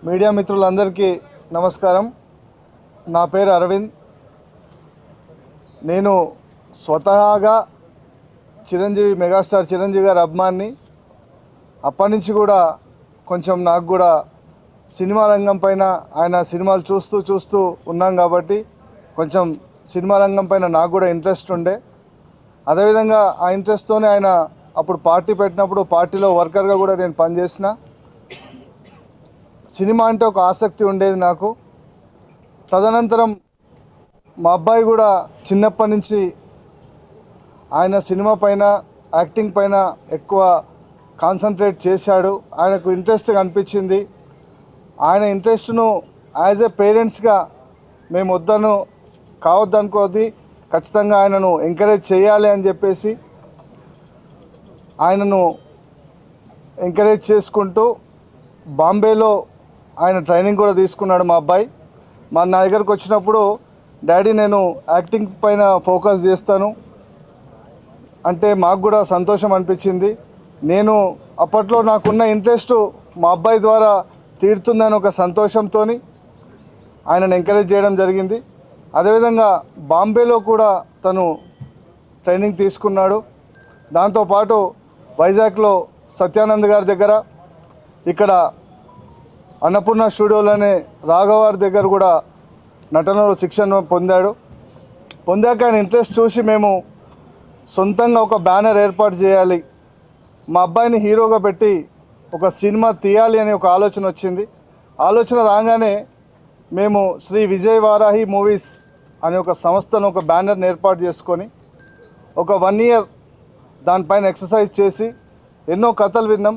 Media మిత్రులందరికీ నమస్కారం. నా పేరు అరవింద్. నేను స్వతహాగా చిరంజీవి మెగాస్టార్ చిరంజీవి గారి అభిమాని. అప్పటి నుంచి కూడా కొంచెం నాకు కూడా సినిమా రంగం పైన ఆయన సినిమాలు చూస్తూ ఉన్నాం కాబట్టి కొంచెం సినిమా రంగం పైన నాకు కూడా ఇంట్రెస్ట్ ఉండే. అదేవిధంగా ఆ ఇంట్రెస్ట్తోనే ఆయన అప్పుడు పార్టీ పెట్టినప్పుడు పార్టీలో వర్కర్గా కూడా నేను పనిచేసిన. సినిమా అంటే ఒక ఆసక్తి ఉండేది నాకు. తదనంతరం మా అబ్బాయి కూడా చిన్నప్పటి నుంచి ఆయన సినిమా పైన యాక్టింగ్ పైన ఎక్కువ కాన్సన్ట్రేట్ చేశాడు. ఆయనకు ఇంట్రెస్ట్ అనిపించింది. ఆయన ఇంట్రెస్ట్ను యాజ్ ఏ పేరెంట్స్గా మేము కావద్దనుకోది, ఖచ్చితంగా ఆయనను ఎంకరేజ్ చేయాలి అని చెప్పేసి ఆయనను ఎంకరేజ్ చేసుకుంటూ బాంబేలో ఆయన ట్రైనింగ్ కూడా తీసుకున్నాడు మా అబ్బాయి. నా దగ్గరకు వచ్చినప్పుడు, డాడీ నేను యాక్టింగ్ పైన ఫోకస్ చేస్తాను అంటే మాకు కూడా సంతోషం అనిపించింది. నేను అప్పట్లో నాకున్న ఇంట్రెస్ట్ మా అబ్బాయి ద్వారా తీరుతుందని ఒక సంతోషంతో ఆయనను ఎంకరేజ్ చేయడం జరిగింది. అదేవిధంగా బాంబేలో కూడా తను ట్రైనింగ్ తీసుకున్నాడు. దాంతోపాటు వైజాగ్లో సత్యానంద్ గారి దగ్గర, ఇక్కడ అన్నపూర్ణ స్టూడియోలోనే రాఘవారి దగ్గర కూడా నటనలో శిక్షణ పొందాక ఆయన ఇంట్రెస్ట్ చూసి మేము సొంతంగా ఒక బ్యానర్ ఏర్పాటు చేయాలి, మా అబ్బాయిని హీరోగా పెట్టి ఒక సినిమా తీయాలి అనే ఒక ఆలోచన వచ్చింది. ఆలోచన రాగానే మేము శ్రీ విజయ్ వారాహి మూవీస్ అనే ఒక సంస్థను ఒక బ్యానర్ని ఏర్పాటు చేసుకొని ఒక 1 year దానిపైన ఎక్సర్సైజ్ చేసి ఎన్నో కథలు విన్నాం.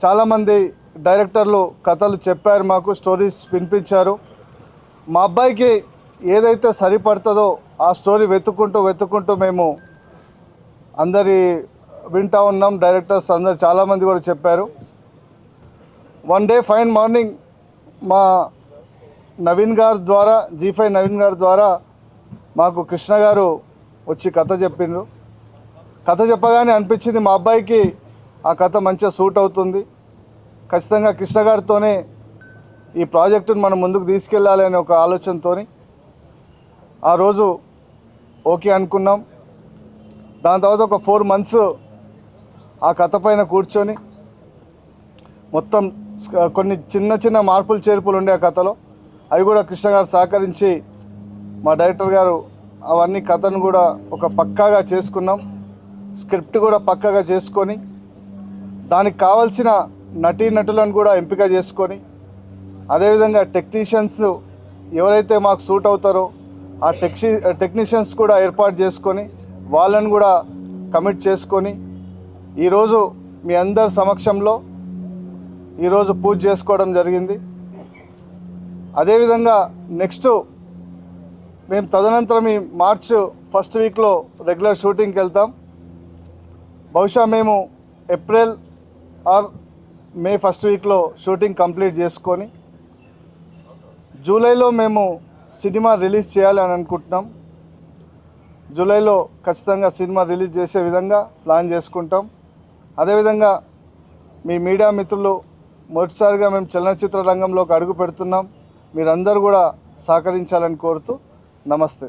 చాలామంది డైరెక్టర్లు కథలు చెప్పారు, మాకు స్టోరీస్ వినిపించారు. మా అబ్బాయికి ఏదైతే సరిపడుతుందో ఆ స్టోరీ వెతుక్కుంటూ మేము అందరి వింటూ ఉన్నాం. డైరెక్టర్స్ అందరు చాలామంది కూడా చెప్పారు. వన్ డే ఫైన్ మార్నింగ్ మా నవీన్ గారి ద్వారా, G5 నవీన్ గారి ద్వారా మాకు కృష్ణ గారు వచ్చి కథ చెప్పిండ్రు. కథ చెప్పగానే అనిపించింది మా అబ్బాయికి ఆ కథ మంచిగా సూట్ అవుతుంది, ఖచ్చితంగా కృష్ణ గారితోనే ఈ ప్రాజెక్టును మనం ముందుకు తీసుకెళ్ళాలి అనే ఒక ఆలోచనతో ఆ రోజు ఓకే అనుకున్నాం. దాని తర్వాత ఒక 4 months ఆ కథ పైన కూర్చొని మొత్తం కొన్ని చిన్న మార్పులు చేర్పులు ఉండే ఆ కథలో, అవి కూడా కృష్ణ గారు సహకరించి మా డైరెక్టర్ గారు అవన్నీ కథను కూడా ఒక పక్కాగా చేసుకున్నాం. స్క్రిప్ట్ కూడా పక్కాగా చేసుకొని దానికి కావాల్సిన నటీనటులను కూడా ఎంపిక చేసుకొని, అదేవిధంగా టెక్నీషియన్స్ ఎవరైతే మాకు సూట్ అవుతారో ఆ టెక్నీషియన్స్ కూడా ఏర్పాటు చేసుకొని వాళ్ళని కూడా కమిట్ చేసుకొని ఈరోజు మీ అందరి సమక్షంలో ఈరోజు పూజ చేసుకోవడం జరిగింది. అదేవిధంగా నెక్స్ట్ మేము తదనంతరం ఈ March 1st weekలో రెగ్యులర్ షూటింగ్కి వెళ్తాం. బహుశా మేము April or May 1st weekలో షూటింగ్ కంప్లీట్ చేసుకొని జూలైలో మేము సినిమా రిలీజ్ చేయాలని అనుకుంటున్నాం. జూలైలో ఖచ్చితంగా సినిమా రిలీజ్ చేసే విధంగా ప్లాన్ చేసుకుంటాం. అదేవిధంగా మీ మీడియా మిత్రులు మొదటిసారిగా మేము చలనచిత్ర రంగంలోకి అడుగు పెడుతున్నాం, మీరందరూ కూడా సహకరించాలని కోరుతూ నమస్తే.